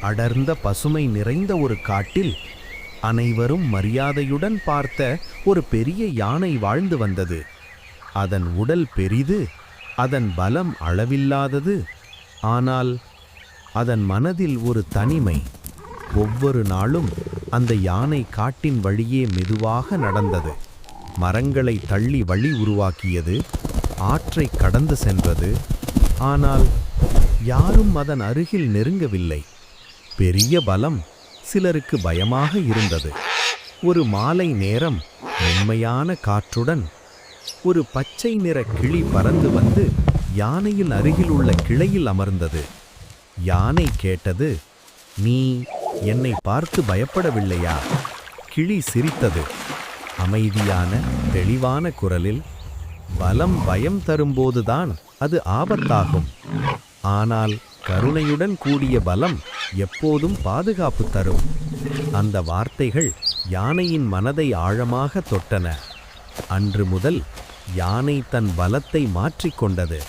அடர்ந்த பசுமை நிறைந்த ஒரு காட்டில் அனைவரும் மரியாதையுடன் பார்த்த ஒரு பெரிய யானை வாழ்ந்து வந்தது. அதன் உடல் பெரிது, அதன் பலம் அளவில்லாதது. ஆனால் அதன் மனதில் ஒரு தனிமை. ஒவ்வொரு நாளும் அந்த யானை காட்டின் வழியே மெதுவாக நடந்தது. மரங்களை தள்ளி வழி உருவாக்கியது, ஆற்றை கடந்து சென்றது. ஆனால் யாரும் அதன் அருகில் நெருங்கவில்லை. பெரிய பலம் சிலருக்கு பயமாக இருந்தது. ஒரு மாலை நேரம் மென்மையான காற்றுடன் ஒரு பச்சை நிற கிளி பறந்து வந்து யானையின் அருகில் உள்ள கிளையில் அமர்ந்தது. யானை கேட்டது, "நீ என்னை பார்த்து பயப்படவில்லையா?" கிளி சிரித்தது, அமைதியான தெளிவான குரலில், "பலம் பயம் தரும்போதுதான் அது ஆபத்தாகும். ஆனால் கருணையுடன் கூடிய பலம் எப்போதும் பாதுகாப்பு தரும்." அந்த வார்த்தைகள் யானையின் மனதை ஆழமாக தொட்டன. அன்று முதல் யானை தன் பலத்தை மாற்றிக்கொண்டது.